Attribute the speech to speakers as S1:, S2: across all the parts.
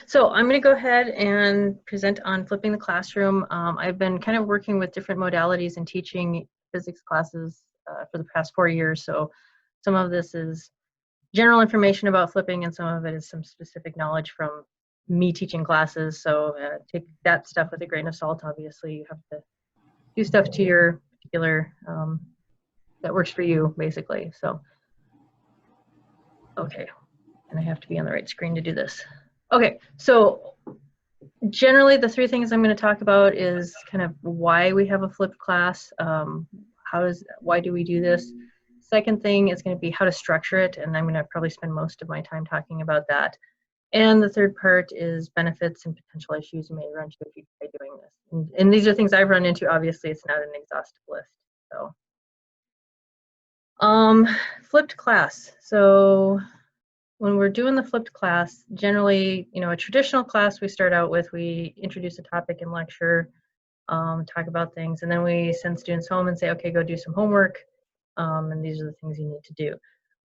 S1: So I'm going to go ahead and present on flipping the classroom. I've been kind of working with different modalities and teaching physics classes for the past 4 years. So some of this is general information about flipping, and some of it is some specific knowledge from me teaching classes. So take that stuff with a grain of salt. Obviously, you have to do stuff to your particular that works for you, basically. So, okay, and I have to be on the right screen to do this. Okay, so generally the three things I'm going to talk about is kind of why we have a flipped class, why do we do this. Second thing is going to be how to structure it, and I'm going to probably spend most of my time talking about that. And the third part is benefits and potential issues you may run into if you try doing this. And these are things I've run into. Obviously, it's not an exhaustive list. So, flipped class. So when we're doing the flipped class, generally, a traditional class we start out with, we introduce a topic and lecture, talk about things, and then we send students home and say, okay, go do some homework, and these are the things you need to do.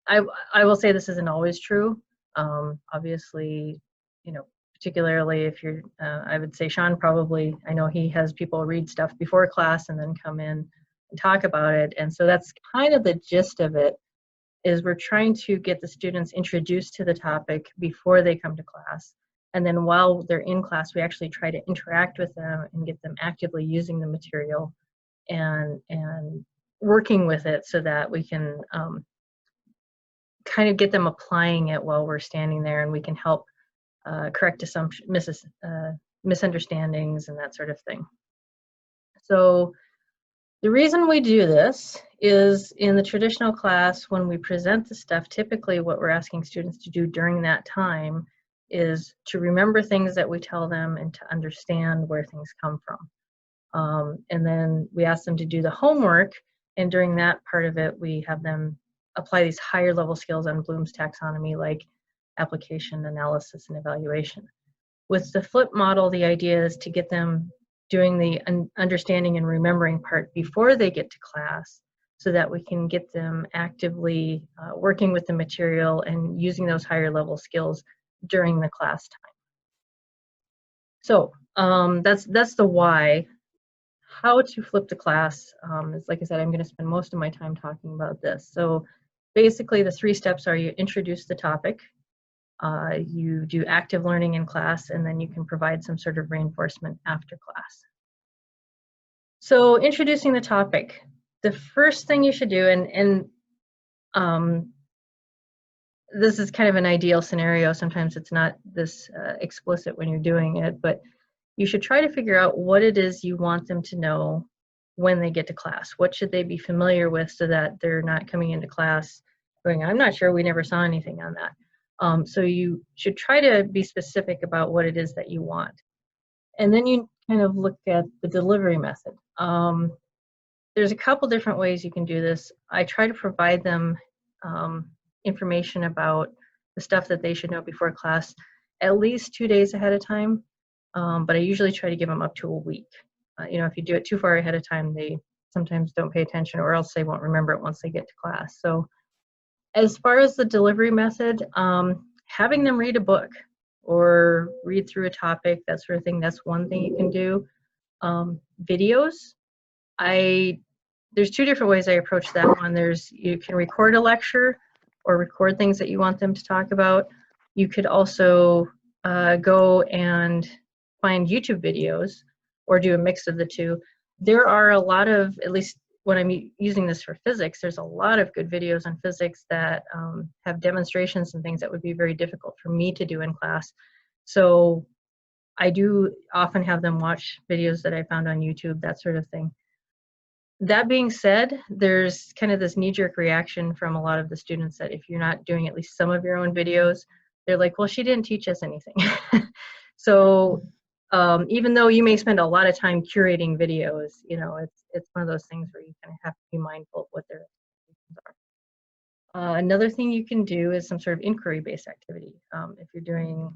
S1: I will say this isn't always true. Obviously, particularly if you're, I would say Sean probably, I know he has people read stuff before class and then come in and talk about it, and so that's kind of the gist of it. Is we're trying to get the students introduced to the topic before they come to class. And then while they're in class, we actually try to interact with them and get them actively using the material and working with it so that we can kind of get them applying it while we're standing there, and we can help correct misunderstandings and that sort of thing. So the reason we do this is in the traditional class, when we present the stuff, typically what we're asking students to do during that time is to remember things that we tell them and to understand where things come from. And then we ask them to do the homework, and during that part of it, we have them apply these higher level skills on Bloom's taxonomy, like application, analysis, and evaluation. With the flip model, the idea is to get them doing the understanding and remembering part before they get to class, so that we can get them actively working with the material and using those higher level skills during the class time. So that's the why. How to flip the class is, like I said, I'm going to spend most of my time talking about this. So basically the 3 steps are: you introduce the topic, you do active learning in class, and then you can provide some sort of reinforcement after class. So introducing the topic, the first thing you should do, and this is kind of an ideal scenario, sometimes it's not this explicit when you're doing it, but you should try to figure out what it is you want them to know when they get to class. What should they be familiar with so that they're not coming into class going, I'm not sure, we never saw anything on that. So you should try to be specific about what it is that you want. And then you kind of look at the delivery method. There's a couple different ways you can do this. I try to provide them information about the stuff that they should know before class at least 2 days ahead of time. But I usually try to give them up to a week. If you do it too far ahead of time, they sometimes don't pay attention, or else they won't remember it once they get to class. So as far as the delivery method, having them read a book or read through a topic, that sort of thing, that's one thing you can do. Videos, there's 2 different ways I approach that one. You can record a lecture or record things that you want them to talk about. You could also go and find YouTube videos or do a mix of the 2. There are a lot of, at least when I'm using this for physics, there's a lot of good videos on physics that have demonstrations and things that would be very difficult for me to do in class. So I do often have them watch videos that I found on YouTube, that sort of thing. That being said, there's kind of this knee-jerk reaction from a lot of the students that if you're not doing at least some of your own videos, they're like, well, she didn't teach us anything. So even though you may spend a lot of time curating videos, it's one of those things where you kind of have to be mindful of what their expectations are. Another thing you can do is some sort of inquiry-based activity. If you're doing,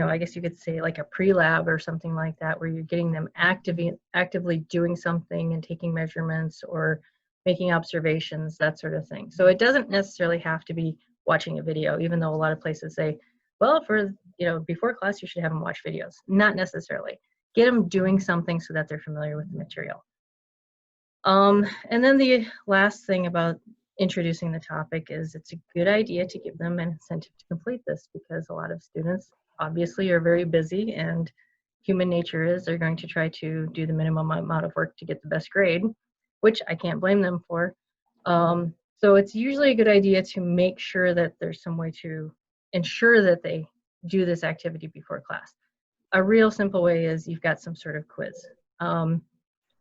S1: I guess you could say like a pre-lab or something like that, where you're getting them actively doing something and taking measurements or making observations, that sort of thing. So it doesn't necessarily have to be watching a video, even though a lot of places say, well, for before class you should have them watch videos. Not necessarily. Get them doing something so that they're familiar with the material. And then the last thing about introducing the topic is it's a good idea to give them an incentive to complete this, because a lot of students obviously are very busy, and human nature is they're going to try to do the minimum amount of work to get the best grade, which I can't blame them for. So it's usually a good idea to make sure that there's some way to ensure that they do this activity before class. A real simple way is you've got some sort of quiz.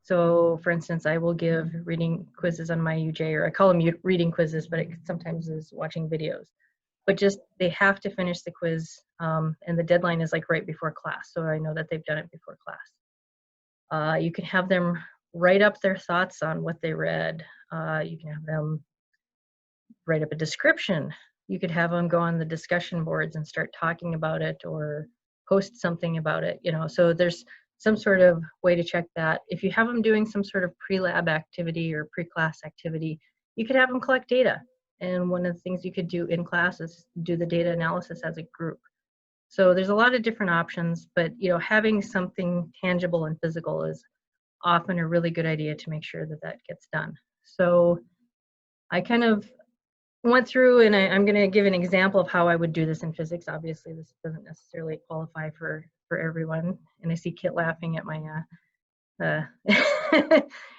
S1: So for instance, I will give reading quizzes on my UJ, or I call them reading quizzes, but it sometimes is watching videos. But just, they have to finish the quiz, and the deadline is like right before class, so I know that they've done it before class. You can have them write up their thoughts on what they read. You can have them write up a description. You could have them go on the discussion boards and start talking about it, or post something about it, so there's some sort of way to check that. If you have them doing some sort of pre-lab activity or pre-class activity, you could have them collect data. And one of the things you could do in class is do the data analysis as a group. So there's a lot of different options, but having something tangible and physical is often a really good idea to make sure that that gets done. So I kind of went through, and I'm going to give an example of how I would do this in physics. Obviously, this doesn't necessarily qualify for everyone. And I see Kit laughing at my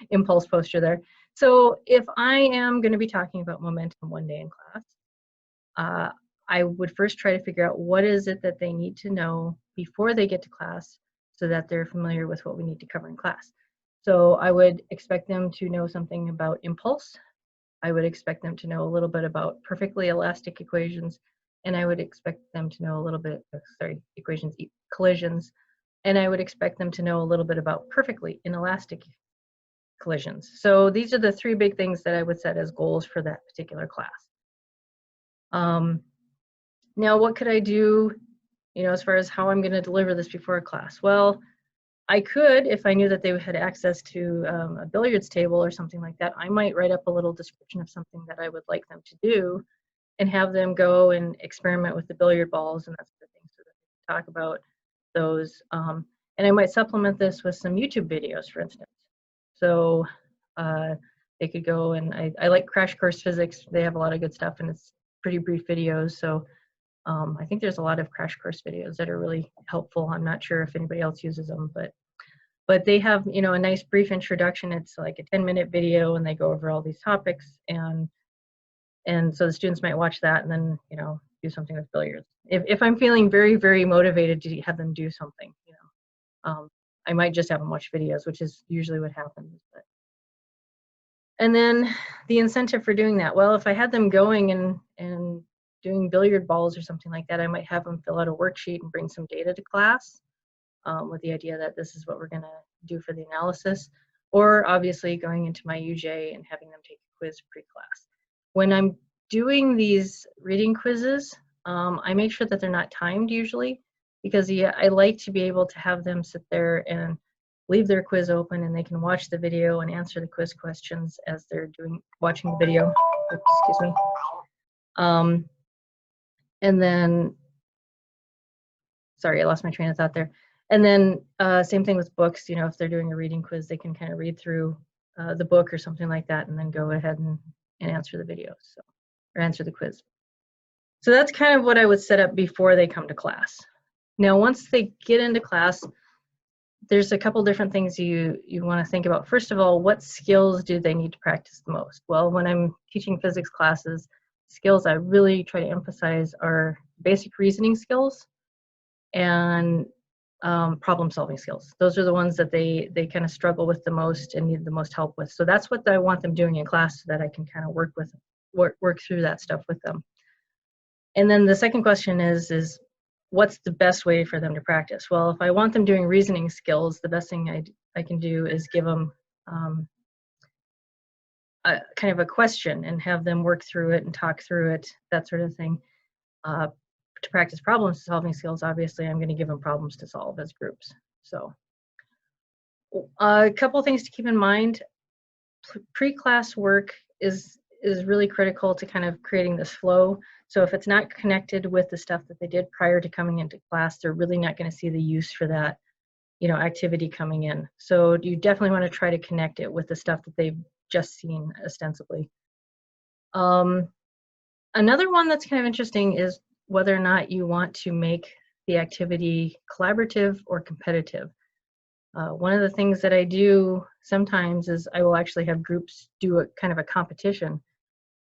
S1: impulse poster there. So if I am going to be talking about momentum one day in class, I would first try to figure out what is it that they need to know before they get to class, so that they're familiar with what we need to cover in class. So I would expect them to know something about impulse. I would expect them to know a little bit about perfectly elastic equations, and I would expect them to know a little bit, collisions, and I would expect them to know a little bit about perfectly inelastic collisions. So these are the three big things that I would set as goals for that particular class. Now, what could I do, as far as how I'm going to deliver this before a class? Well, I could, if I knew that they had access to a billiards table or something like that, I might write up a little description of something that I would like them to do, and have them go and experiment with the billiard balls and that sort of thing, so that they can talk about those. And I might supplement this with some YouTube videos, for instance. So they could go, and I like Crash Course Physics. They have a lot of good stuff, and it's pretty brief videos. So I think there's a lot of Crash Course videos that are really helpful. I'm not sure if anybody else uses them, but they have, a nice brief introduction. It's like a 10-minute video, and they go over all these topics, and so the students might watch that and then, do something with billiards. If I'm feeling very, very motivated to have them do something, I might just have them watch videos, which is usually what happens. And then the incentive for doing that, well, if I had them going and doing billiard balls or something like that, I might have them fill out a worksheet and bring some data to class, with the idea that this is what we're going to do for the analysis, or obviously going into my UJ and having them take a quiz pre-class. When I'm doing these reading quizzes, I make sure that they're not timed usually, because I like to be able to have them sit there and leave their quiz open, and they can watch the video and answer the quiz questions as they're watching the video. Oops, excuse me. And then, sorry, I lost my train of thought there. And then same thing with books. If they're doing a reading quiz, they can kind of read through the book or something like that, and then go ahead and answer the video, or answer the quiz. So that's kind of what I would set up before they come to class. Now, once they get into class, there's a couple different things you want to think about. First of all, what skills do they need to practice the most? Well, when I'm teaching physics classes, skills I really try to emphasize are basic reasoning skills and problem-solving skills. Those are the ones that they kind of struggle with the most and need the most help with. So that's what I want them doing in class, so that I can kind of work through that stuff with them. And then the second question is what's the best way for them to practice? Well, if I want them doing reasoning skills, the best thing I can do is give them kind of a question and have them work through it and talk through it, that sort of thing. To practice problem solving skills, obviously, I'm going to give them problems to solve as groups. So a couple things to keep in mind. Pre-class work is is really critical to kind of creating this flow. So if it's not connected with the stuff that they did prior to coming into class, they're really not going to see the use for that, activity coming in. So you definitely want to try to connect it with the stuff that they've just seen ostensibly. Another one that's kind of interesting is whether or not you want to make the activity collaborative or competitive. One of the things that I do sometimes is I will actually have groups do a kind of a competition.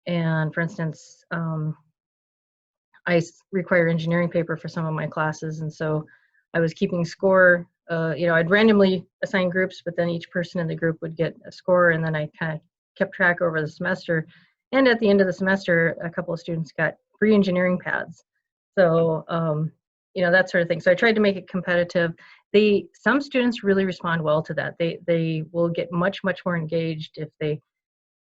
S1: And for instance, I require engineering paper for some of my classes, and so I was keeping score. I'd randomly assign groups, but then each person in the group would get a score, and then I kind of kept track over the semester. And at the end of the semester, a couple of students got free engineering pads. So, that sort of thing. So I tried to make it competitive. Some students really respond well to that. They will get much more engaged if they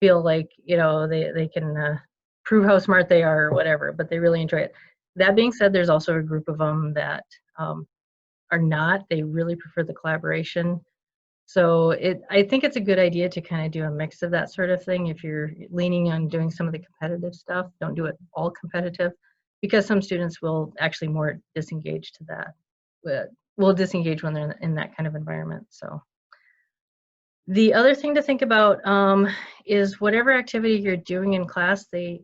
S1: feel like they can prove how smart they are or whatever, but they really enjoy it. That being said, there's also a group of them that are not. They really prefer the collaboration. So I think it's a good idea to kind of do a mix of that sort of thing. If you're leaning on doing some of the competitive stuff, don't do it all competitive, because some students will actually more disengage to that. Will disengage when they're in that kind of environment. So the other thing to think about is whatever activity you're doing in class, they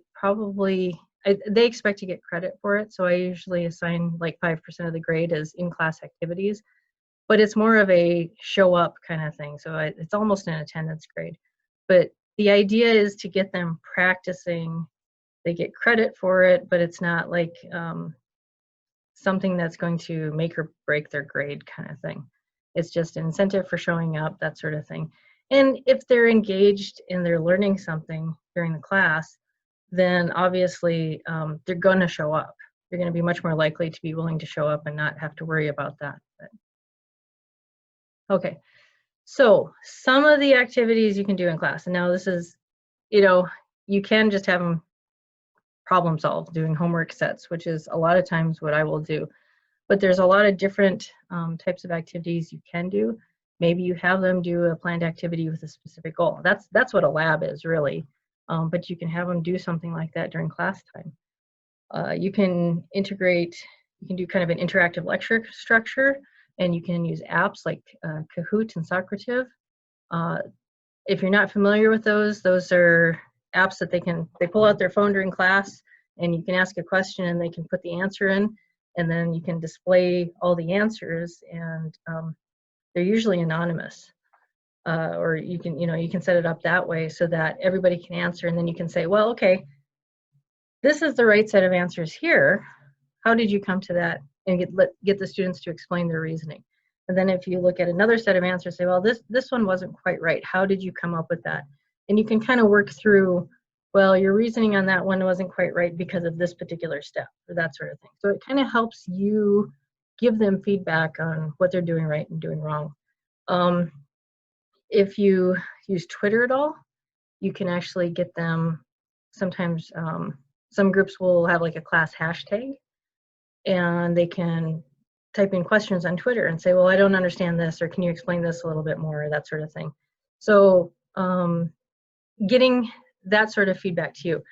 S1: expect to get credit for it. So I usually assign like 5% of the grade as in-class activities, but it's more of a show up kind of thing. So it's almost an attendance grade. But the idea is to get them practicing. They get credit for it, but it's not like something that's going to make or break their grade kind of thing. It's just an incentive for showing up, that sort of thing. And if they're engaged and they're learning something during the class, then obviously they're going to show up. They're going to be much more likely to be willing to show up and not have to worry about that. Okay, so some of the activities you can do in class. And now this is, you can just have them problem solve, doing homework sets, which is a lot of times what I will do. But there's a lot of different types of activities you can do. Maybe you have them do a planned activity with a specific goal. That's what a lab is, really. But you can have them do something like that during class time. You can do kind of an interactive lecture structure, and you can use apps like Kahoot and Socrative. If you're not familiar with those are apps that they pull out their phone during class, and you can ask a question and they can put the answer in, and then you can display all the answers, and they're usually anonymous. Or you can set it up that way so that everybody can answer, and then you can say, well, okay, this is the right set of answers here. How did you come to that? And get the students to explain their reasoning. And then if you look at another set of answers, say, well, this one wasn't quite right. How did you come up with that? And you can kind of work through, well, your reasoning on that one wasn't quite right because of this particular step, or that sort of thing. So it kind of helps you give them feedback on what they're doing right and doing wrong. If you use Twitter at all, you can actually get them, sometimes some groups will have like a class hashtag, and they can type in questions on Twitter and say, well, I don't understand this, or can you explain this a little bit more, or that sort of thing. So getting that sort of feedback to you.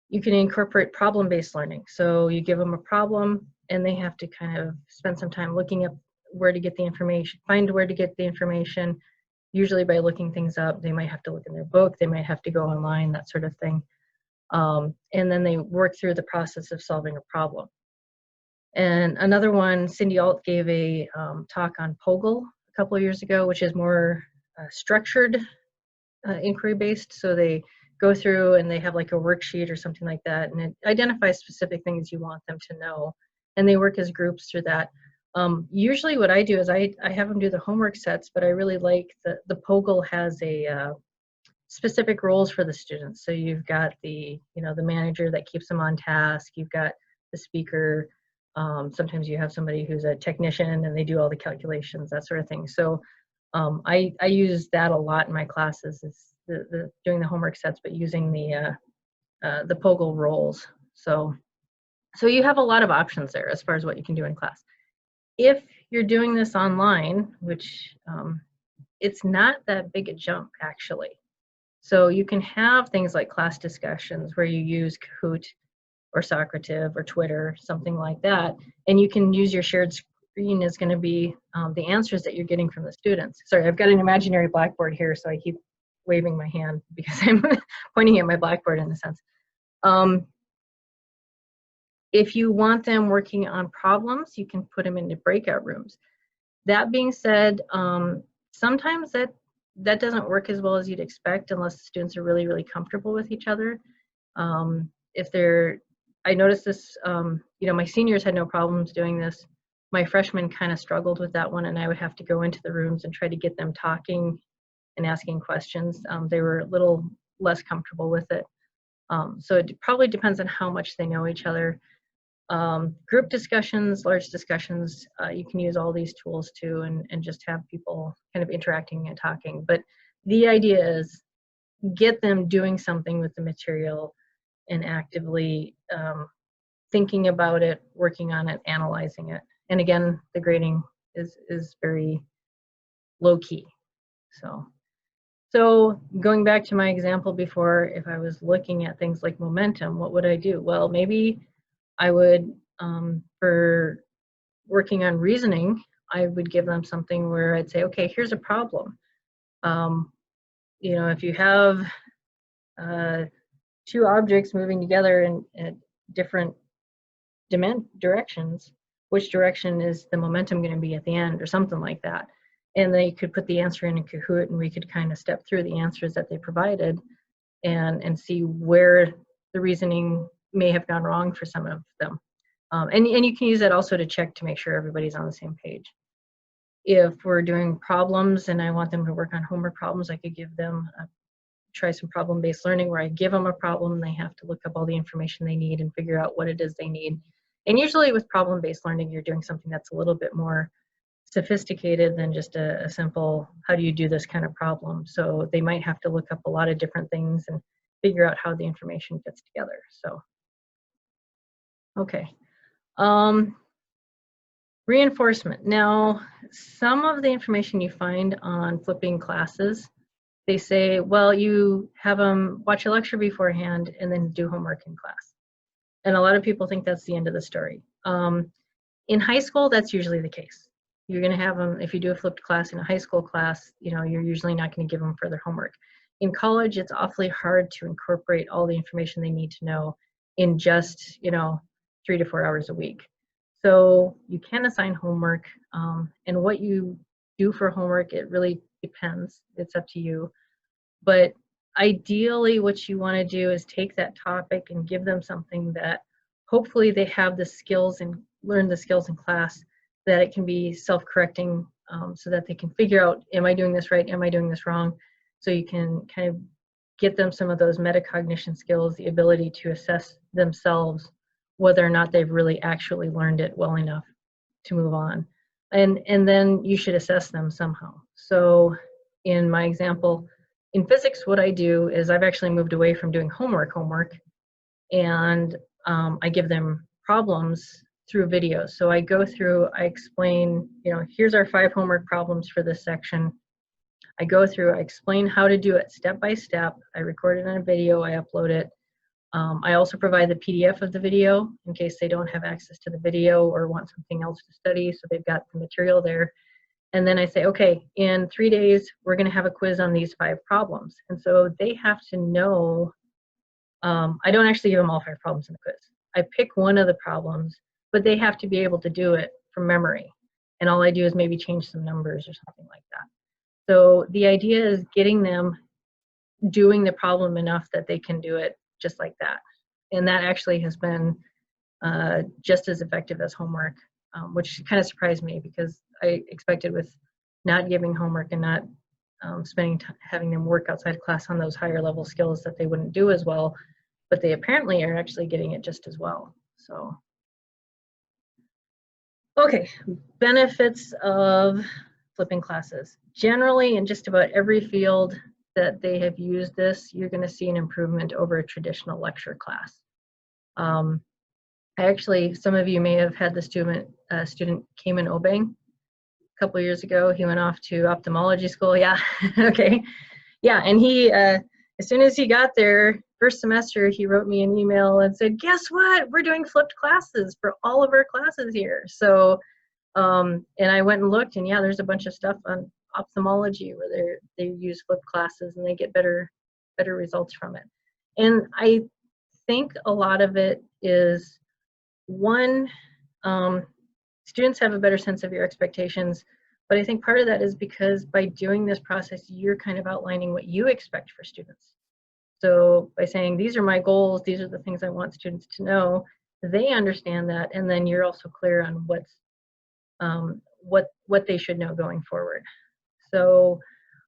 S1: You can incorporate problem-based learning. So you give them a problem, and they have to kind of spend some time looking up where to get the information, find where to get the information, usually by looking things up. They might have to look in their book, they might have to go online, that sort of thing. And then they work through the process of solving a problem. And another one, Cindy Alt gave a talk on POGL a couple of years ago, which is more structured inquiry based. So they go through and they have like a worksheet or something like that, and it identifies specific things you want them to know, and they work as groups through that. Usually what I do is I have them do the homework sets, but I really like the POGL has a specific roles for the students. So you've got the manager that keeps them on task, you've got the speaker, sometimes you have somebody who's a technician and they do all the calculations, that sort of thing. So I use that a lot in my classes, is doing the homework sets, but using the POGL roles. So you have a lot of options there as far as what you can do in class. If you're doing this online, which it's not that big a jump actually. So you can have things like class discussions where you use Kahoot or Socrative or Twitter, something like that, and you can use your shared screen is going to be the answers that you're getting from the students. Sorry, I've got an imaginary blackboard here, so I keep waving my hand because I'm pointing at my blackboard in a sense. If you want them working on problems, you can put them into breakout rooms. That being said, sometimes that doesn't work as well as you'd expect unless the students are really, really comfortable with each other. I noticed this, my seniors had no problems doing this. My freshmen kind of struggled with that one, and I would have to go into the rooms and try to get them talking and asking questions. They were a little less comfortable with it. So it probably depends on how much they know each other. Group discussions, large discussions, you can use all these tools too and just have people kind of interacting and talking. But the idea is get them doing something with the material and actively thinking about it, working on it, analyzing it. And again, the grading is very low key. So going back to my example before, if I was looking at things like momentum, what would I do? Well, maybe I would, for working on reasoning, I would give them something where I'd say, okay, here's a problem. If you have two objects moving together in different directions, which direction is the momentum going to be at the end or something like that? And they could put the answer in Kahoot and we could kind of step through the answers that they provided and see where the reasoning may have gone wrong for some of them. And you can use that also to check to make sure everybody's on the same page. If we're doing problems and I want them to work on homework problems, I could give them try some problem-based learning where I give them a problem and they have to look up all the information they need and figure out what it is they need. And usually with problem-based learning, you're doing something that's a little bit more sophisticated than just a simple, how do you do this kind of problem? So they might have to look up a lot of different things and figure out how the information fits together. So, okay. Reinforcement. Now, some of the information you find on flipping classes, they say, well, you have them watch a lecture beforehand and then do homework in class. And a lot of people think that's the end of the story. In high school, that's usually the case. You're going to have them, if you do a flipped class in a high school class, you're usually not going to give them further homework. In college, it's awfully hard to incorporate all the information they need to know in just, 3 to 4 hours a week. So you can assign homework, and what you do for homework, it really depends. It's up to you. But ideally, what you want to do is take that topic and give them something that hopefully they have the skills and learn the skills in class, that it can be self-correcting, so that they can figure out, am I doing this right? Am I doing this wrong? So you can kind of get them some of those metacognition skills, the ability to assess themselves, whether or not they've really actually learned it well enough to move on. And then you should assess them somehow. So in my example, in physics, what I do is I've actually moved away from doing homework, and I give them problems through videos. So I go through, I explain, here's our 5 homework problems for this section. I go through, I explain how to do it step by step. I record it on a video, I upload it. I also provide the PDF of the video in case they don't have access to the video or want something else to study, so they've got the material there. And then I say, okay, in 3 days, we're going to have a quiz on these 5 problems. And so they have to know, I don't actually give them all 5 problems in the quiz. I pick one of the problems, but they have to be able to do it from memory. And all I do is maybe change some numbers or something like that. So the idea is getting them doing the problem enough that they can do it just like that. And that actually has been just as effective as homework, which kind of surprised me because I expected with not giving homework and not having them work outside of class on those higher level skills that they wouldn't do as well, but they apparently are actually getting it just as well. So, okay, benefits of flipping classes. Generally, in just about every field that they have used this, you're going to see an improvement over a traditional lecture class. Actually, some of you may have had the student Cayman Obeng a couple years ago. He went off to ophthalmology school. Yeah, okay. Yeah, and he as soon as he got there, first semester, he wrote me an email and said, guess what? We're doing flipped classes for all of our classes here. So, and I went and looked, and yeah, there's a bunch of stuff on ophthalmology where they use flipped classes and they get better results from it. And I think a lot of it is, one, students have a better sense of your expectations, but I think part of that is because by doing this process, you're kind of outlining what you expect for students. So by saying, these are my goals, these are the things I want students to know, they understand that, and then you're also clear on what they should know going forward. So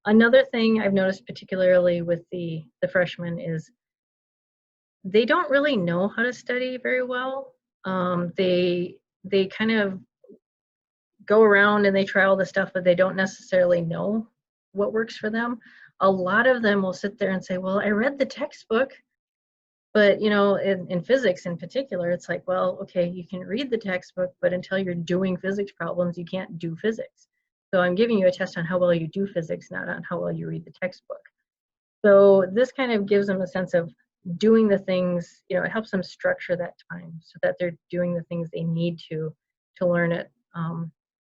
S1: another thing I've noticed particularly with the freshmen is they don't really know how to study very well. They kind of go around and they try all the stuff, but they don't necessarily know what works for them. A lot of them will sit there and say, well, I read the textbook, but you know, in physics in particular, it's like, well, okay, you can read the textbook, but until you're doing physics problems, you can't do physics. So I'm giving you a test on how well you do physics, not on how well you read the textbook. So this kind of gives them a sense of doing the things, you know, it helps them structure that time so that they're doing the things they need to learn it.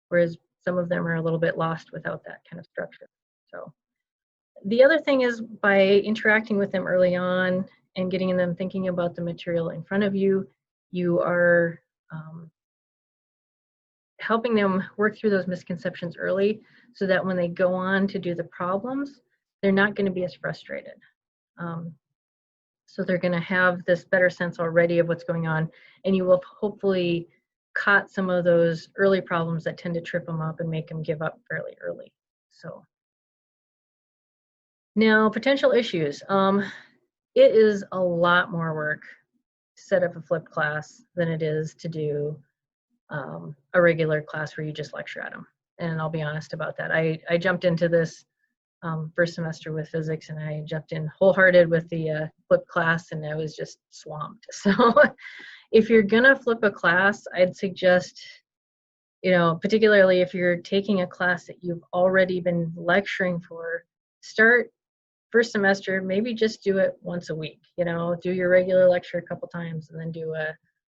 S1: Whereas some of them are a little bit lost without that kind of structure. So the other thing is, by interacting with them early on and getting them thinking about the material in front of you, you are helping them work through those misconceptions early so that when they go on to do the problems, they're not going to be as frustrated. So they're going to have this better sense already of what's going on, and you will hopefully caught some of those early problems that tend to trip them up and make them give up fairly early. So now, potential issues. It is a lot more work to set up a flipped class than it is to do a regular class where you just lecture at them. And I'll be honest about that. I jumped into this first semester with physics, and I jumped in wholehearted with the flipped class, and I was just swamped. So if you're gonna flip a class, I'd suggest, you know, particularly if you're taking a class that you've already been lecturing for, start first semester, maybe just do it once a week. You know, do your regular lecture a couple times and then do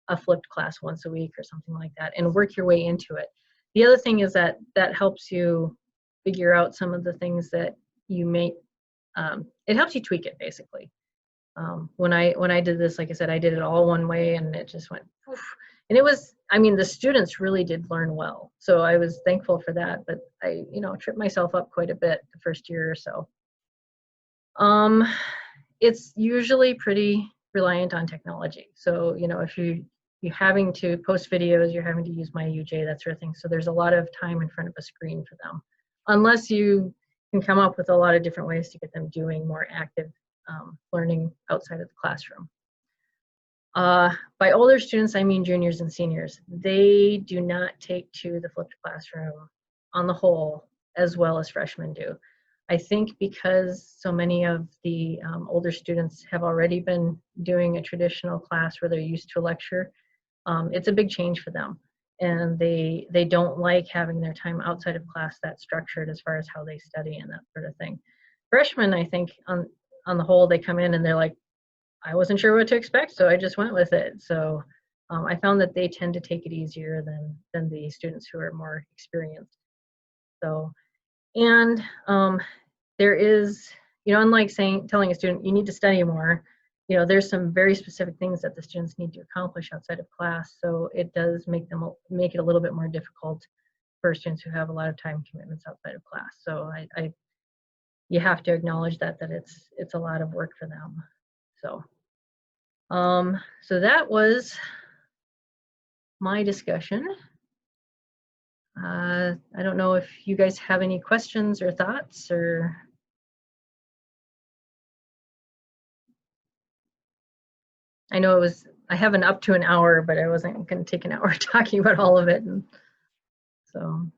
S1: a flipped class once a week or something like that, and work your way into it. The other thing is that helps you figure out some of the things that you may, it helps you tweak it basically. When I did this, like I said, I did it all one way and it just went poof. And it was, I mean, the students really did learn well. So I was thankful for that, but I, you know, tripped myself up quite a bit the first year or so. It's usually pretty reliant on technology. So, you know, if you're having to post videos, you're having to use my UJ, that sort of thing. So there's a lot of time in front of a screen for them, unless you can come up with a lot of different ways to get them doing more active learning outside of the classroom. By older students, I mean juniors and seniors. They do not take to the flipped classroom on the whole as well as freshmen do. I think because so many of the older students have already been doing a traditional class where they're used to a lecture, it's a big change for them. And they don't like having their time outside of class that structured as far as how they study and that sort of thing. Freshmen, I think, on the whole, they come in and they're like, I wasn't sure what to expect, so I just went with it. So I found that they tend to take it easier than the students who are more experienced. So, and there is, you know, unlike telling a student you need to study more, you know, there's some very specific things that the students need to accomplish outside of class. So it does make it a little bit more difficult for students who have a lot of time commitments outside of class. So you have to acknowledge that it's a lot of work for them. So so that was my discussion. I don't know if you guys have any questions or thoughts, or I know I have up to an hour, but I wasn't going to take an hour talking about all of it. And so.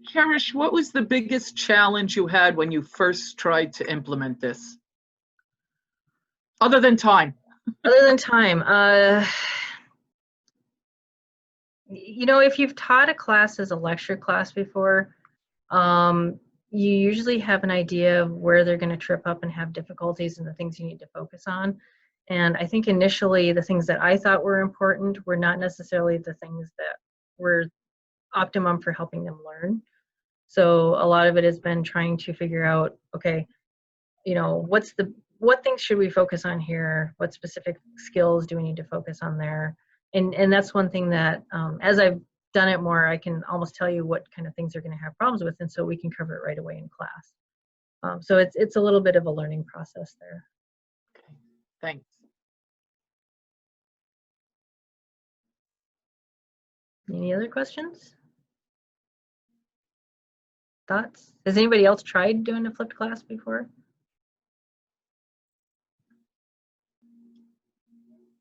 S2: Cherish, what was the biggest challenge you had when you first tried to implement this? Other than time.
S1: Other than time. You know, if you've taught a class as a lecture class before, you usually have an idea of where they're going to trip up and have difficulties and the things you need to focus on. And I think initially the things that I thought were important were not necessarily the things that were optimum for helping them learn. So a lot of it has been trying to figure out, okay, you know, what things should we focus on here? What specific skills do we need to focus on there? And that's one thing that as I've done it more, I can almost tell you what kind of things they're going to have problems with, and so we can cover it right away in class. So it's a little bit of a learning process there.
S2: Okay, thanks.
S1: Any other questions? Thoughts? Has anybody else tried doing a flipped class before?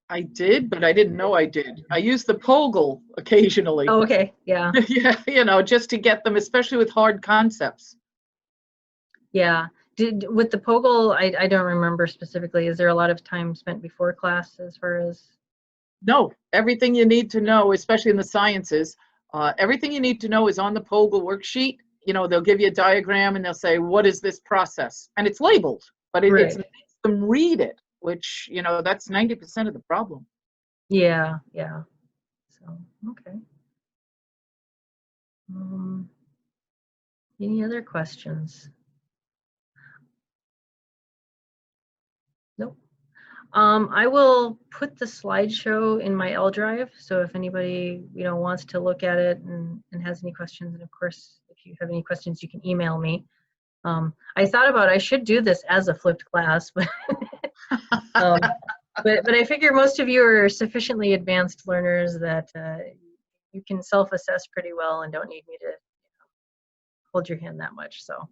S2: I did, but I didn't know I did. I use the POGL occasionally.
S1: Oh, okay, yeah.
S2: Yeah, you know, just to get them, especially with hard concepts.
S1: Yeah. With the POGL, I don't remember specifically. Is there a lot of time spent before class as far as?
S2: No, everything you need to know, especially in the sciences, everything you need to know is on the POGL worksheet. You know, they'll give you a diagram and they'll say, what is this process? And it's labeled, but it
S1: Right.
S2: makes them read it, which, you know, that's 90% of the problem.
S1: Yeah, yeah. So, okay. Any other questions? Nope. I will put the slideshow in my L drive, so if anybody wants to look at it and has any questions, and of course if you have any questions you can email me. I thought about I should do this as a flipped class, but but I figure most of you are sufficiently advanced learners that you can self-assess pretty well and don't need me to hold your hand that much. So,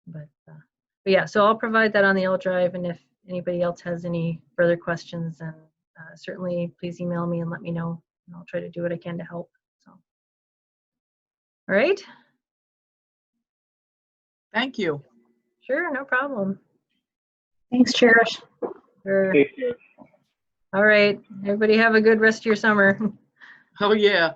S1: but yeah, so I'll provide that on the L drive, and if anybody else has any further questions, then certainly please email me and let me know, and I'll try to do what I can to help. So, all right.
S2: Thank you.
S1: Sure, no problem.
S3: Thanks, Cherish.
S1: Sure. All right, everybody have a good rest of your summer.
S2: Oh, yeah.